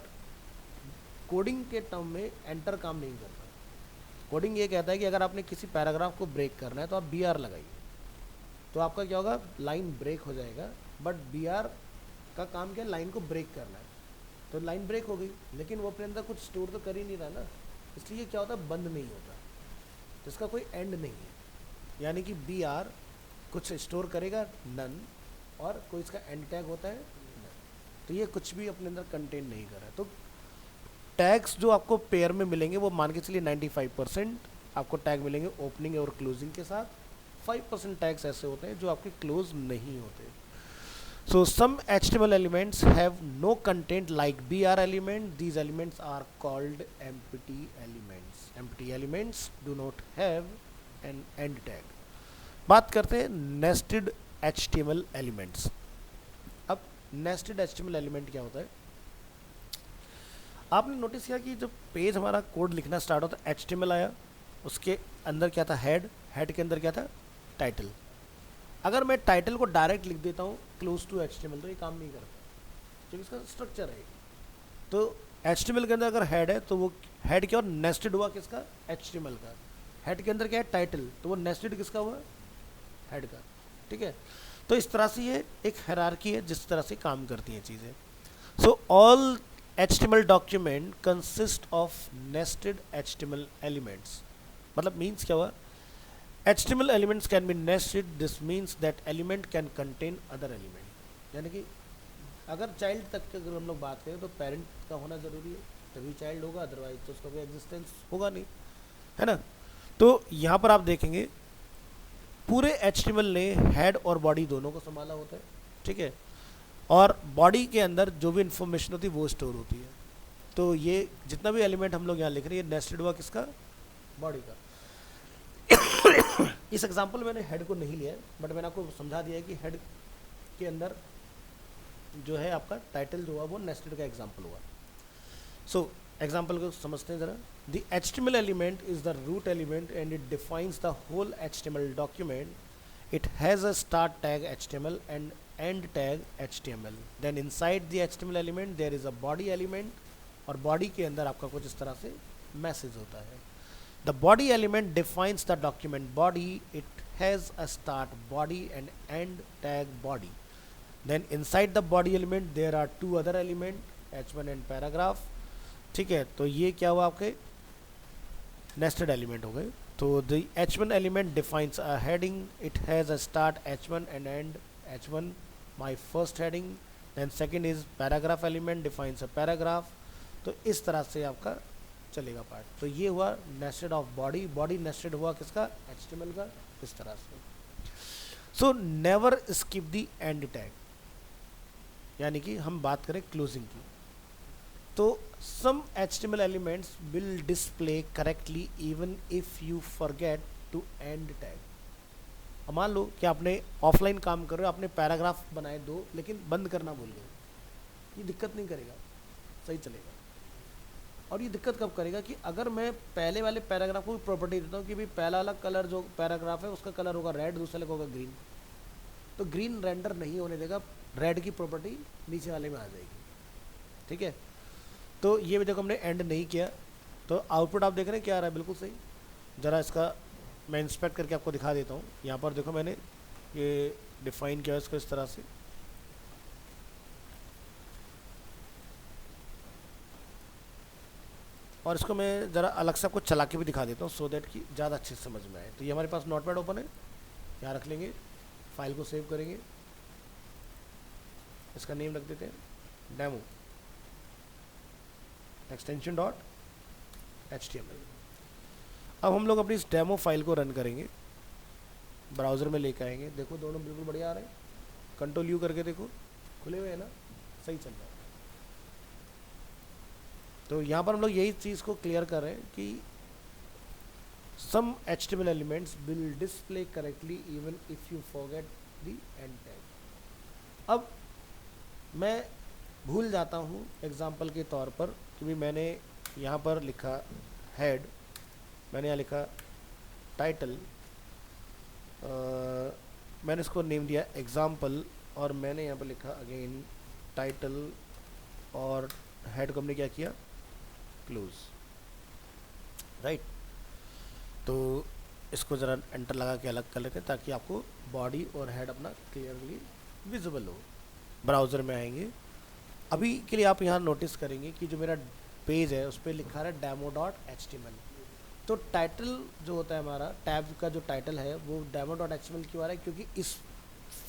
कोडिंग के टर्म में एंटर काम नहीं करता. कोडिंग ये कहता है कि अगर आपने किसी पैराग्राफ को ब्रेक करना है तो आप BR लगाइए, तो आपका क्या होगा, लाइन ब्रेक हो जाएगा. बट BR का काम क्या है, लाइन को ब्रेक करना है. तो लाइन ब्रेक हो गई, लेकिन वो अपने अंदर कुछ स्टोर तो कर ही नहीं रहा ना, इसलिए क्या होता है बंद नहीं होता, तो इसका कोई एंड नहीं है. यानी कि BR कुछ स्टोर करेगा नन, और कोई इसका एंड टैग होता है नन, तो ये कुछ भी अपने अंदर कंटेन नहीं कर रहा है. तो टैग्स जो आपको पेयर में मिलेंगे वो मान के चलिए 95% आपको टैग मिलेंगे ओपनिंग और क्लोजिंग के साथ. 5% टैग्स ऐसे होते हैं जो आपके क्लोज नहीं होते. So some HTML elements have no content like BR element. These elements are called empty elements. Empty elements do not have an end tag. बात करते हैं nested HTML elements. अब nested HTML element क्या होता है? आपने नोटिस किया कि जब पेज हमारा कोड लिखना स्टार्ट होता है HTML आया, उसके अंदर क्या था हेड, हेड के अंदर क्या था टाइटल. अगर मैं टाइटल को डायरेक्ट लिख देता हूँ क्लोज टू HTML तो ये काम नहीं करता, क्योंकि इसका स्ट्रक्चर है. तो HTML के अंदर अगर हेड है तो वो हेड क्या और नेस्टेड हुआ किसका, HTML का. हेड के अंदर क्या है टाइटल, तो वो नेस्टेड किसका हुआ, हेड का. ठीक है. तो इस तरह से ये एक हायरार्की है जिस तरह से काम करती हैं चीज़ें. So all HTML document consist of nested HTML elements. मतलब मीन्स क्या हुआ, HTML elements can be nested. This means that element can contain other element. यानी कि अगर चाइल्ड तक की अगर हम लोग बात करें तो पेरेंट का होना ज़रूरी है, तभी चाइल्ड होगा, अदरवाइज तो उसका कोई एग्जिस्टेंस होगा नहीं, है ना. तो यहाँ पर आप देखेंगे पूरे HTML ने हेड और बॉडी दोनों को संभाला होता है. ठीक है. और बॉडी के अंदर जो भी इंफॉर्मेशन होती है वो स्टोर होती है. तो ये जितना भी एलिमेंट हम लोग यहाँ लिख रहे हैं ये नेस्टेड हुआ किसका, बॉडी का. इस एग्जांपल मैंने हेड को नहीं लिया है, बट मैंने आपको समझा दिया है कि हेड के अंदर जो है आपका टाइटल जो हुआ वो नेस्टेड का एग्जांपल हुआ. सो एग्जांपल को समझते हैं ज़रा. The HTML element is the root element and it defines the whole HTML document. It has a start tag HTML and end tag HTML. Then inside the HTML element there is a body element, और body के अंदर आपका कुछ इस तरह से message होता है. The body element defines the document body. It has a start body and end tag body. Then inside the body element there are two other element H1 and paragraph. ठीक है. तो ये क्या हुआ आपके nested element हो गए. तो the H1 element defines a heading. It has a start H1 and end H1, my first heading. Then second is paragraph element defines a paragraph. तो इस तरह से आपका चलेगा पार्ट. तो ये हुआ nested of body. Body nested हुआ किसका, HTML का, इस तरह से. So never skip the end tag, यानी कि हम बात करें क्लोजिंग की, तो some HTML elements will display correctly even if you forget to end tag. अब मान लो कि आपने ऑफलाइन काम कर रहे हो, आपने पैराग्राफ बनाए 2 लेकिन बंद करना भूल गए, ये दिक्कत नहीं करेगा, सही चलेगा. और ये दिक्कत कब करेगा कि अगर मैं पहले वाले पैराग्राफ को भी प्रॉपर्टी देता हूँ कि भाई पहला वाला कलर जो पैराग्राफ है उसका कलर होगा रेड, दूसरे का होगा ग्रीन, तो ग्रीन रेंडर नहीं होने देगा, रेड की प्रॉपर्टी नीचे वाले में आ जाएगी. ठीक है. तो ये देखो हमने एंड नहीं किया, तो आउटपुट आप देख रहे हैं क्या आ रहा है, बिल्कुल सही। ज़रा इसका मैं इंस्पेक्ट करके आपको दिखा देता हूँ। यहाँ पर देखो मैंने ये डिफाइन किया है इसको इस तरह से, और इसको मैं ज़रा अलग से आपको चला के भी दिखा देता हूँ सो दैट कि ज़्यादा अच्छे से समझ में आए। तो ये हमारे पास नोटपैड ओपन है, यहाँ रख लेंगे, फाइल को सेव करेंगे, इसका नेम रख देते हैं डेमो एक्सटेंशन डॉट HTML। अब हम लोग अपनी इस डेमो फाइल को रन करेंगे, ब्राउज़र में लेकर आएंगे। देखो दोनों बिल्कुल बढ़िया आ रहे हैं, कंट्रोल यू करके देखो, खुले हुए हैं ना, सही चल रहा है। तो यहाँ पर हम लोग यही चीज़ को क्लियर कर रहे हैं कि सम HTML elements will display correctly even if you forget the end tag. अब मैं भूल जाता हूँ एग्जाम्पल के तौर पर कि भी मैंने यहाँ पर लिखा हेड, मैंने यहाँ लिखा टाइटल, मैंने इसको नेम दिया एग्जाम्पल, और मैंने यहाँ पर लिखा अगेन टाइटल, और हेड को हमने क्या किया क्लोज, राइट। तो इसको ज़रा एंटर लगा के अलग कर लेते हैं ताकि आपको बॉडी और हेड अपना क्लियरली विजिबल हो। ब्राउज़र में आएंगे, अभी के लिए आप यहाँ नोटिस करेंगे कि जो मेरा पेज है उस पर लिखा है demo.html। तो टाइटल जो होता है हमारा टैब का जो टाइटल है वो demo.html क्यों आ रहा है, क्योंकि इस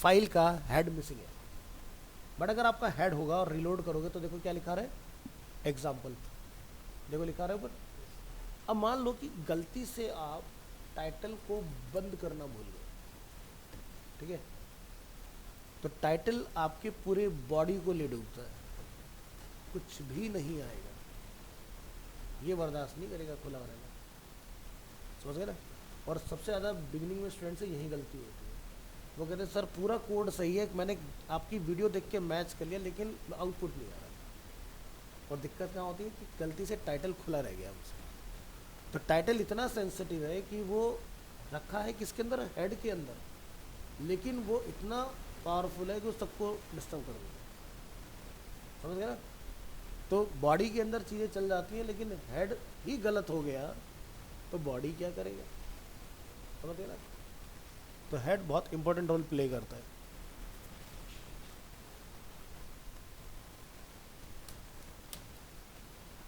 फाइल का हेड मिसिंग है। बट अगर आपका हेड होगा और रिलोड करोगे तो देखो क्या लिखा रहा है एग्जाम्पल, देखो लिखा रहा है ऊपर। अब मान लो कि गलती से आप टाइटल को बंद करना भूल गए, ठीक है, तो टाइटल आपके पूरे बॉडी को ले डूबता है, कुछ भी नहीं आएगा, ये बर्दाश्त नहीं करेगा खुला रहेगा, समझ गए ना। और सबसे ज़्यादा बिगिनिंग में स्टूडेंट से यही गलती होती है, वो कहते हैं सर पूरा कोड सही है, मैंने आपकी वीडियो देख के मैच कर लिया लेकिन आउटपुट नहीं आ रहा। और दिक्कत क्या होती है कि गलती से टाइटल खुला रह गया हमसे। तो टाइटल इतना सेंसिटिव है कि वो रखा है किसके अंदर, हेड के अंदर, लेकिन वो इतना पावरफुल है कि उस सबको डिस्टर्ब कर देगा, समझ गए ना। तो बॉडी के अंदर चीज़ें चल जाती हैं लेकिन हेड ही गलत हो गया तो बॉडी क्या करेगा, समझ गए ना। तो हेड बहुत इंपॉर्टेंट रोल प्ले करता है।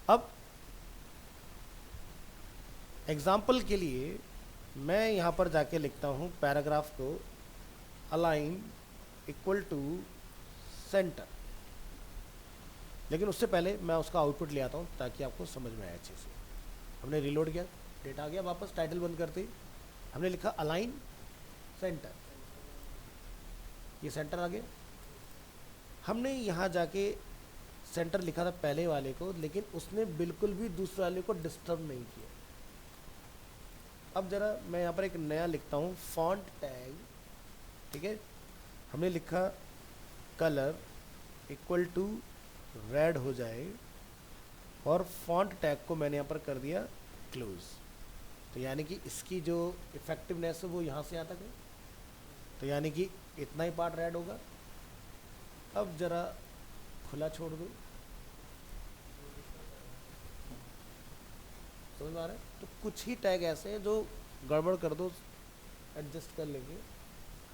अब एग्जाम्पल के लिए मैं यहाँ पर जाके लिखता हूँ पैराग्राफ को अलाइन इक्वल टू सेंटर, लेकिन उससे पहले मैं उसका आउटपुट ले आता हूँ ताकि आपको समझ में आए अच्छे से। हमने रिलोड किया, डेटा आ गया वापस, टाइटल बंद करते ही हमने लिखा अलाइन सेंटर, ये सेंटर आ गया। हमने यहाँ जाके सेंटर लिखा था पहले वाले को, लेकिन उसने बिल्कुल भी दूसरे वाले को डिस्टर्ब नहीं किया। अब ज़रा मैं यहाँ पर एक नया लिखता हूँ फॉन्ट टैग, ठीक है, हमने लिखा कलर इक्वल टू रेड हो जाए, और फॉन्ट टैग को मैंने यहाँ पर कर दिया क्लोज। तो यानी कि इसकी जो इफेक्टिवनेस है वो यहाँ से यहाँ तक है, तो यानी कि इतना ही पार्ट रेड होगा। अब ज़रा खुला छोड़ दो, समझ में आ रहा है। तो कुछ ही टैग ऐसे हैं जो गड़बड़ कर दो एडजस्ट कर लेंगे,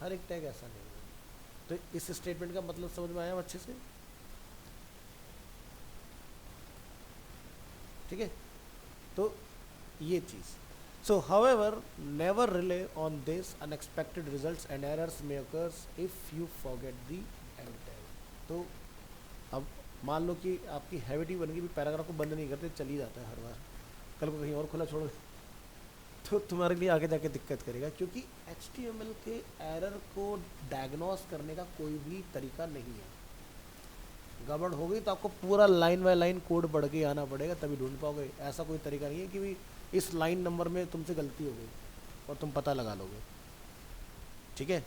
हर एक टैग ऐसा नहीं है। तो इस स्टेटमेंट का मतलब समझ में आया अच्छे से, ठीक है। तो ये चीज़, so however never rely on this, unexpected results and errors may occurs if you forget the end tag. तो अब मान लो कि आपकी हैबिट ही बन गई, पैराग्राफ को बंद नहीं करते, चल ही जाता है हर बार, कल को कहीं और खुला छोड़ तो तुम्हारे लिए आगे जाके दिक्कत करेगा, क्योंकि HTML के एरर को डायग्नोस करने का कोई भी तरीका नहीं है। गड़बड़ हो गई तो आपको पूरा लाइन बाय लाइन कोड पढ़ के आना पड़ेगा तभी ढूंढ पाओगे। ऐसा कोई तरीका नहीं है कि भी इस लाइन नंबर में तुमसे गलती हो गई और तुम पता लगा लोगे, ठीक है।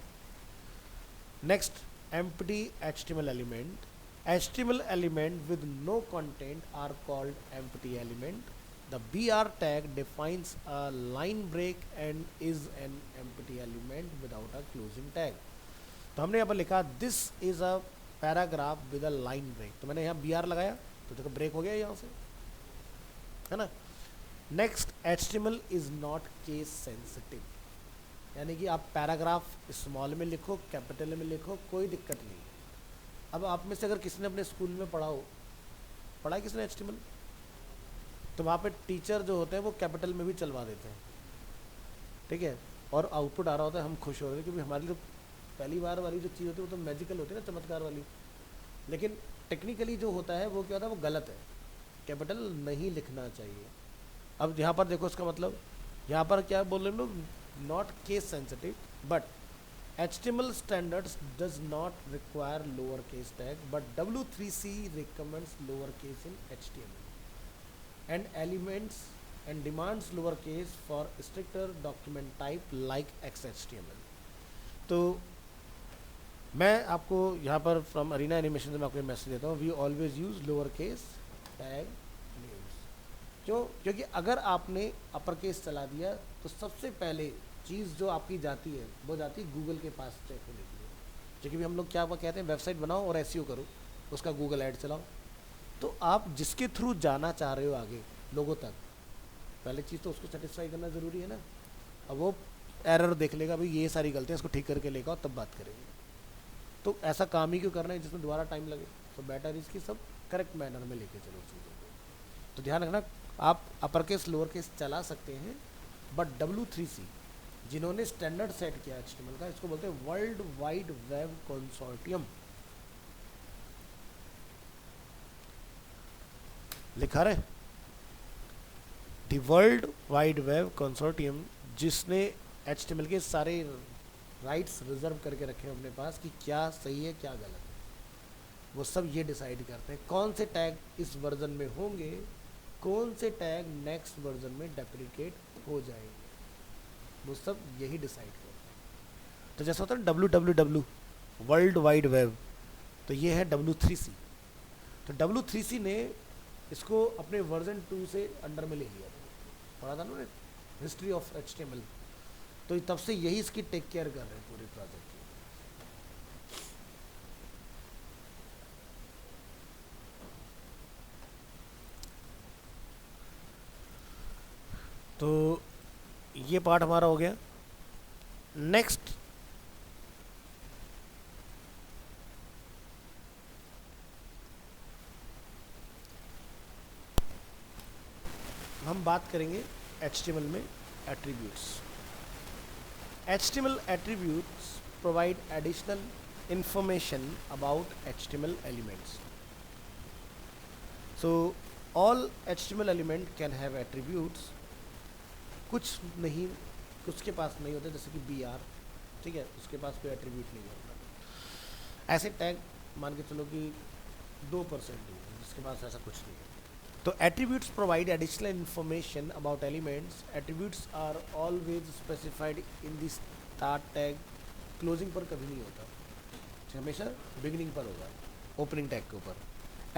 Next, empty HTML element. HTML element with no content are called empty element. The BR tag defines a line break and is an empty element without a closing tag. तो हमने यहाँ पर लिखा this is a paragraph with a line break, तो मैंने यहाँ BR लगाया तो देखो ब्रेक हो गया यहाँ से, है ना। Next, HTML is not case sensitive, यानी कि आप पैराग्राफ स्मॉल में लिखो, कैपिटल में लिखो, कोई दिक्कत नहीं है। अब आप में से अगर किसी ने अपने स्कूल में पढ़ा है किसने HTML, तो वहाँ पे टीचर जो होते हैं वो कैपिटल में भी चलवा देते हैं, ठीक है, और आउटपुट आ रहा होता है, हम खुश हो रहे हैं, क्योंकि हमारी जो पहली बार वाली जो चीज़ होती है वो तो मैजिकल होती है ना, चमत्कार वाली। लेकिन टेक्निकली जो होता है वो क्या होता है, वो गलत है, कैपिटल नहीं लिखना चाहिए। अब यहाँ पर देखो इसका मतलब, यहाँ पर क्या बोल रहे हैं लोग, not case sensitive but HTML standards does not require lowercase tag, but W3C recommends lowercase in HTML and elements and demands lowercase for stricter document type like XHTML। तो मैं आपको यहाँ पर फ्रॉम अरीना एनिमेशन से मैं आपको message देता हूँ, we always use lower case tag names. क्यों? क्योंकि अगर आपने अपर केस चला दिया तो सबसे पहले चीज़ जो आपकी जाती है वो जाती है गूगल के पास चेक होने के लिए, क्योंकि भी हम लोग क्या कहते हैं, वेबसाइट बनाओ और SEO करो, उसका गूगल ऐड चलाओ। तो आप जिसके थ्रू जाना चाह रहे हो आगे लोगों तक, पहले चीज़ तो उसको सेटिस्फाई करना ज़रूरी है ना। अब वो एरर देख लेगा, भाई ये सारी गलतियाँ, इसको ठीक करके लेगा और तब बात करेंगे। तो ऐसा काम ही क्यों करना है जिसमें दोबारा टाइम लगे, तो बेटर इसकी सब करेक्ट मैनर में लेके चलो चीज़ों को। तो ध्यान रखना, आप अपर केस लोअर केस चला सकते हैं, बट W3C जिन्होंने स्टैंडर्ड सेट किया HTML का, इसको बोलते हैं वर्ल्ड वाइड वेब कंसोर्टियम। लिखा रहे the world wide web consortium, जिसने HTML के सारे राइट्स रिजर्व करके रखे हैं अपने पास कि क्या सही है क्या गलत है, वो सब ये डिसाइड करते हैं कौन से टैग इस वर्जन में होंगे, कौन से टैग नेक्स्ट वर्जन में डेप्रिकेट हो जाएंगे, वो सब यही डिसाइड करते हैं। तो जैसा होता है www वर्ल्ड वाइड वेब, तो ये है W3C। तो W3C ने इसको अपने वर्जन 2 से अंडर में ले लिया था, पढ़ा था ना हिस्ट्री ऑफ HTML, तो तब से यही इसकी टेक केयर कर रहे हैं पूरे प्रोजेक्ट की। तो ये पार्ट हमारा हो गया। नेक्स्ट हम बात करेंगे HTML में attributes. HTML attributes provide additional information about HTML elements. So all HTML element can have attributes। कुछ नहीं, उसके पास नहीं होते, जैसे कि BR, ठीक है, उसके पास कोई एट्रीब्यूट नहीं होता। ऐसे टैग मान के चलो कि 2% है जिसके पास ऐसा कुछ नहीं है। तो attributes provide additional information about elements। attributes are always specified in the start tag। closing पर कभी नहीं होता, हमेशा beginning पर होगा, opening tag के ऊपर।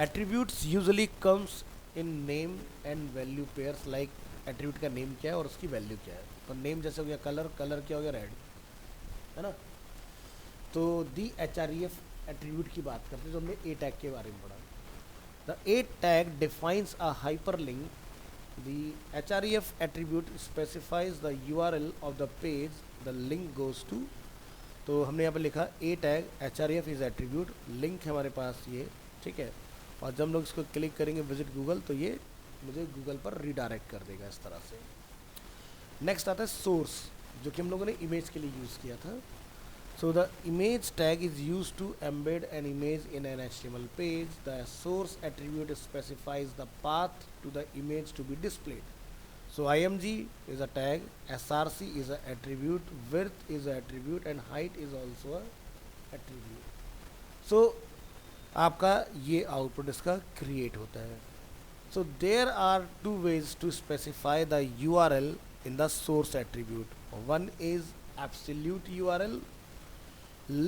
attributes usually comes in name and value pairs, like attribute का name क्या है और उसकी value क्या है। तो name जैसे हो गया कलर, कलर क्या हो गया रेड, है ना। तो दी href attribute की बात करते हैं, जो हमने a tag के बारे में पढ़ा। The A tag defines a hyperlink। The href attribute specifies the URL of the page the link goes to। तो हमने यहाँ पर लिखा A tag href is attribute, link है हमारे पास ये, ठीक है, और जब हम लोग इसको क्लिक करेंगे विजिट गूगल, तो ये मुझे गूगल पर रिडायरेक्ट कर देगा इस तरह से। नेक्स्ट आता है सोर्स, जो कि हम लोगों ने इमेज के लिए यूज़ किया था। So the image tag is used to embed an image in an HTML page। The source attribute specifies the path to the image to be displayed। So img is a tag, src is an attribute, width is an attribute and height is also a attribute। So आपका ये output इसका create होता है। So there are two ways to specify the URL in the source attribute। One is absolute URL,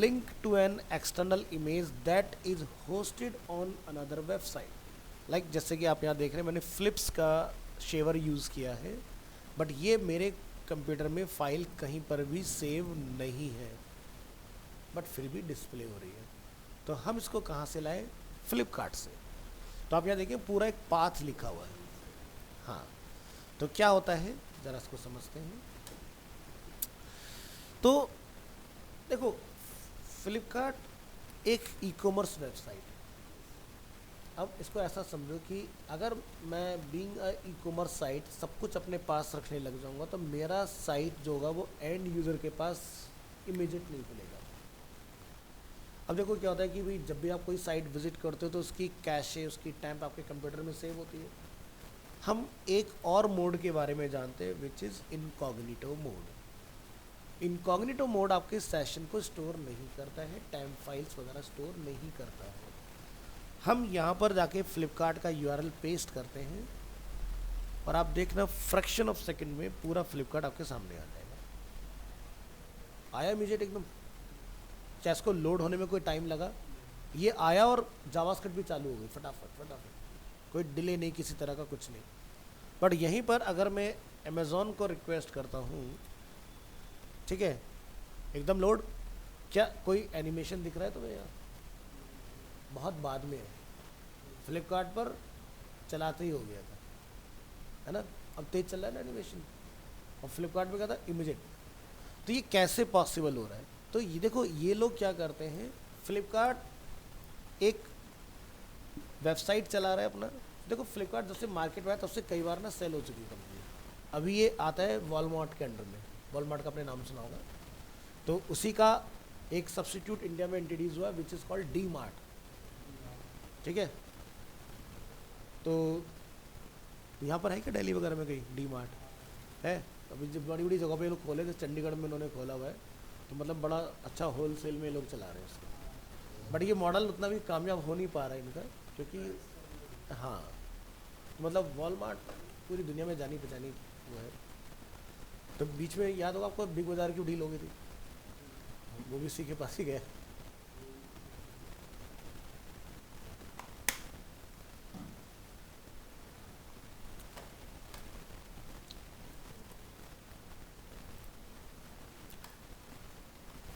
link to an external image that is hosted on another website। like जैसे कि आप यहाँ देख रहे हैं, मैंने फ्लिप्स का शेवर यूज़ किया है, बट ये मेरे कंप्यूटर में फाइल कहीं पर भी सेव नहीं है, बट फिर भी डिस्प्ले हो रही है। तो हम इसको कहाँ से लाए, फ्लिपकार्ट से। तो आप यहाँ देखिए पूरा एक पाथ लिखा हुआ है, हाँ, तो क्या होता है ज़रा इसको समझते हैं। तो देखो, फ्लिपकार्ट एक ई कॉमर्स वेबसाइट है। अब इसको ऐसा समझो कि अगर मैं being a e commerce site सब कुछ अपने पास रखने लग जाऊंगा तो मेरा साइट जो होगा वो एंड यूज़र के पास इमीडिएट नहीं मिलेगा। अब देखो क्या होता है कि भाई जब भी आप कोई साइट विजिट करते हो तो उसकी कैशे, उसकी टैम्प आपके कंप्यूटर में सेव होती है। हम एक और मोड के बारे में जानते हैं which is incognito mode. Incognito mode आपके सेशन को स्टोर नहीं करता है, टैम्प फाइल्स वगैरह स्टोर नहीं करता है। हम यहाँ पर जाके फ्लिपकार्ट का यूआरएल पेस्ट करते हैं और आप देखना फ्रैक्शन ऑफ सेकंड में पूरा फ्लिपकार्ट आपके सामने आ जाएगा। आया इमीडिएट एकदम, चाहे इसको लोड होने में कोई टाइम लगा, ये आया और जावास्क्रिप्ट भी चालू हो गई फटाफट फटाफट, कोई डिले नहीं किसी तरह का, कुछ नहीं। बट यहीं पर अगर मैं अमेज़ॉन को रिक्वेस्ट करता हूँ, ठीक है, एकदम लोड, क्या कोई एनिमेशन दिख रहा है तुम्हें यहाँ? बहुत बाद में है, फ्लिपकार्ट पर चलाते ही हो गया था, है ना। अब तेज चल रहा है ना एनिमेशन, और फ्लिपकार्ट में क्या था, इमीडिएट। तो ये कैसे पॉसिबल हो रहा है? तो ये देखो, ये लोग क्या करते हैं, फ्लिपकार्ट एक वेबसाइट चला रहा है अपना। देखो फ्लिपकार्ट जब से मार्केट में आया तब से कई बार ना सेल हो चुकी है कंपनी। अभी ये आता है वॉलमार्ट के अंडर में, वॉलमार्ट का आपने नाम सुना होगा। तो उसी का एक सब्सिट्यूट इंडिया में इंट्रोड्यूस हुआ which is called D mart, ठीक है। तो यहाँ पर है क्या दिल्ली वगैरह में कहीं डी मार्ट है? अभी जब बड़ी बड़ी जगह पे लोग खोले थे, चंडीगढ़ में उन्होंने खोला हुआ है, तो मतलब बड़ा अच्छा होल सेल में लोग चला रहे हैं उसको। बट ये मॉडल उतना भी कामयाब हो नहीं पा रहा है इनका, क्योंकि हाँ, मतलब वॉलमार्ट पूरी दुनिया में जानी पहचानी वो है। तो बीच में याद होगा आपको बिग बाज़ार की डील हो गई थी, वो भी इसी के पास ही गया।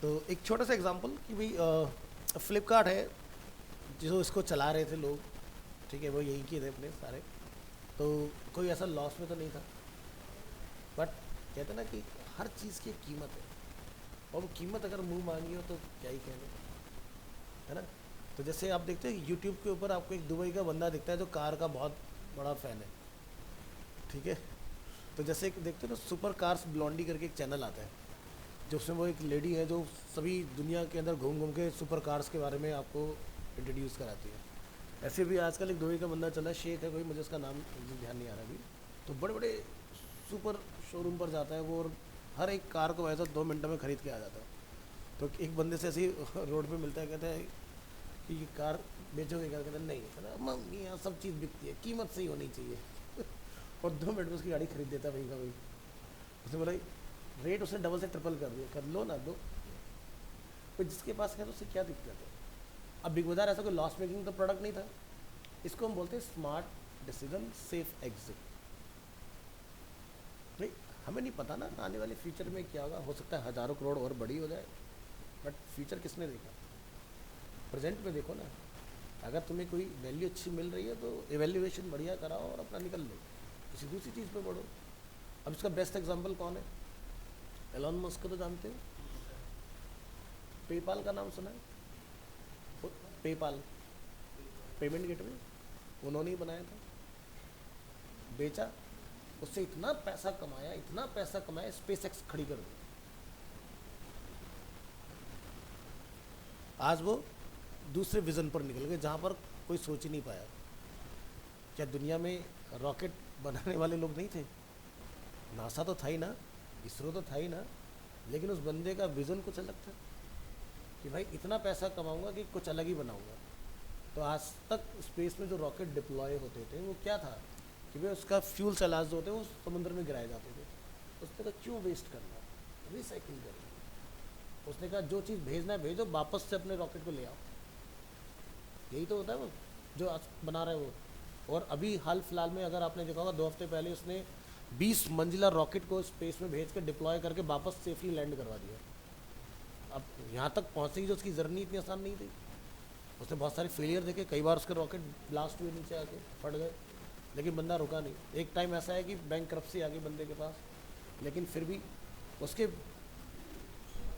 तो एक छोटा सा एग्जांपल कि भाई फ्लिपकार्ट है जो इसको चला रहे थे लोग, ठीक है, वो यहीं के थे अपने सारे, तो कोई ऐसा लॉस में तो नहीं था। बट कहते ना कि हर चीज़ की एक कीमत है, और वो कीमत अगर मुंह मांगी हो तो क्या ही कहने, है ना। तो जैसे आप देखते हैं यूट्यूब के ऊपर आपको एक दुबई का बंदा दिखता है जो कार का बहुत बड़ा फ़ैन है, ठीक है। तो जैसे एक देखते हो ना सुपर कार्स ब्लॉन्डी करके एक चैनल आता है, जो उसमें वो एक लेडी है जो सभी दुनिया के अंदर घूम घूम के सुपर कार्स के बारे में आपको इंट्रोड्यूस कराती है। ऐसे भी आजकल एक दुबई का बंदा चला, शेख है कोई, मुझे उसका नाम ध्यान नहीं आ रहा अभी। तो बड़े बड़े सुपर शोरूम पर जाता है वो, और हर एक कार को वैसा 2 मिनट में खरीद के आ जाता है। तो एक बंदे से ऐसे ही रोड पे मिलता है, कहता है कि ये कार बेचोगे क्या? कहता है नहीं, कहता है मम्मी यहाँ सब चीज़ बिकती है, कीमत सही होनी चाहिए। और 2 मिनट में उसकी गाड़ी खरीद देता है भाई का भाई। उसने बोला रेट उसने डबल से ट्रिपल कर दिया, कर लो ना दो, तो जिसके पास है तो उससे क्या दिक्कत है। अब बिग बाजार ऐसा कोई लॉस मेकिंग तो प्रोडक्ट नहीं था। इसको हम बोलते हैं स्मार्ट डिसीजन, सेफ एग्जिट। नहीं, हमें नहीं पता ना आने वाले फ्यूचर में क्या होगा, हो सकता है हज़ारों करोड़ और बड़ी हो जाए, बट फ्यूचर किसने देखा? प्रेजेंट में देखो ना। अगर तुम्हें कोई वैल्यू अच्छी मिल रही है तो एवेल्यूएशन बढ़िया कराओ और अपना निकल लो, किसी दूसरी चीज़ पे बढ़ो। अब इसका बेस्ट एग्जांपल कौन है? एलॉन मस्क को तो जानते हो, पेपाल का नाम सुना है? पेपाल पेमेंट गेटवे उन्होंने ही बनाया था, बेचा, उससे इतना पैसा कमाया, इतना पैसा कमाया, स्पेस एक्स खड़ी कर दी। आज वो दूसरे विज़न पर निकल गए जहाँ पर कोई सोच ही नहीं पाया। क्या दुनिया में रॉकेट बनाने वाले लोग नहीं थे? नासा तो था ही ना, इसरो तो था ही ना, लेकिन उस बंदे का विज़न कुछ अलग था कि भाई इतना पैसा कमाऊंगा कि कुछ अलग ही बनाऊंगा। तो आज तक स्पेस में जो रॉकेट डिप्लॉय होते थे वो क्या था कि भाई उसका फ्यूल सेलाज जो होते हैं वो समुद्र में गिराए जाते थे। उसने कहा क्यों वेस्ट करना, रिसाइकिल करेंगे। उसने कहा जो चीज़ भेजना है भेजो, वापस से अपने रॉकेट को ले आओ। यही तो होता है वो जो आज बना रहे वो। और अभी हाल फिलहाल में अगर आपने देखा होगा 2 हफ्ते पहले उसने 20 मंजिला रॉकेट को स्पेस में भेज कर डिप्लॉय करके वापस सेफली लैंड करवा दिया। अब यहाँ तक पहुँचने की जो उसकी जर्नी इतनी आसान नहीं थी। उसने बहुत सारे फेलियर देखे, कई बार उसके रॉकेट ब्लास्ट हुए नीचे आके फट गए, लेकिन बंदा रुका नहीं। एक टाइम ऐसा है कि बैंकरप्सी आ गई बंदे के पास, लेकिन फिर भी उसके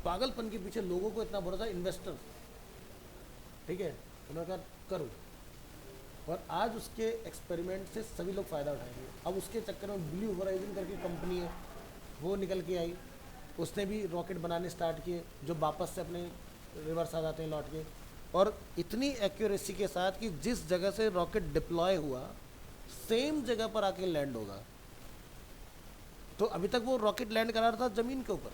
पागलपन के पीछे लोगों को इतना भरोसा, इन्वेस्टर, ठीक है, उन्होंने कहा करो, और आज उसके एक्सपेरिमेंट से सभी लोग फ़ायदा उठाएंगे। अब उसके चक्कर में ब्लू होराइजन करके कंपनी है, वो निकल के आई, उसने भी रॉकेट बनाने स्टार्ट किए जो वापस से अपने रिवर्स आ जाते हैं लौट के, और इतनी एक्यूरेसी के साथ कि जिस जगह से रॉकेट डिप्लॉय हुआ सेम जगह पर आके लैंड होगा। तो अभी तक वो रॉकेट लैंड करा रहा था ज़मीन के ऊपर,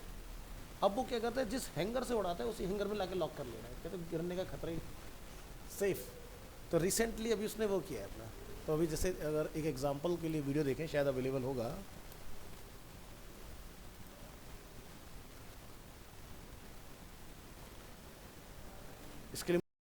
अब वो क्या करता है, जिस हैंगर से उड़ाता है उसी हैंगर में लाके लॉक कर ले रहा है, कहते गिरने का खतरा ही सेफ। तो रिसेंटली अभी उसने वो किया है अपना। तो अभी जैसे अगर एक एग्जांपल के लिए वीडियो देखें, शायद अवेलेबल होगा,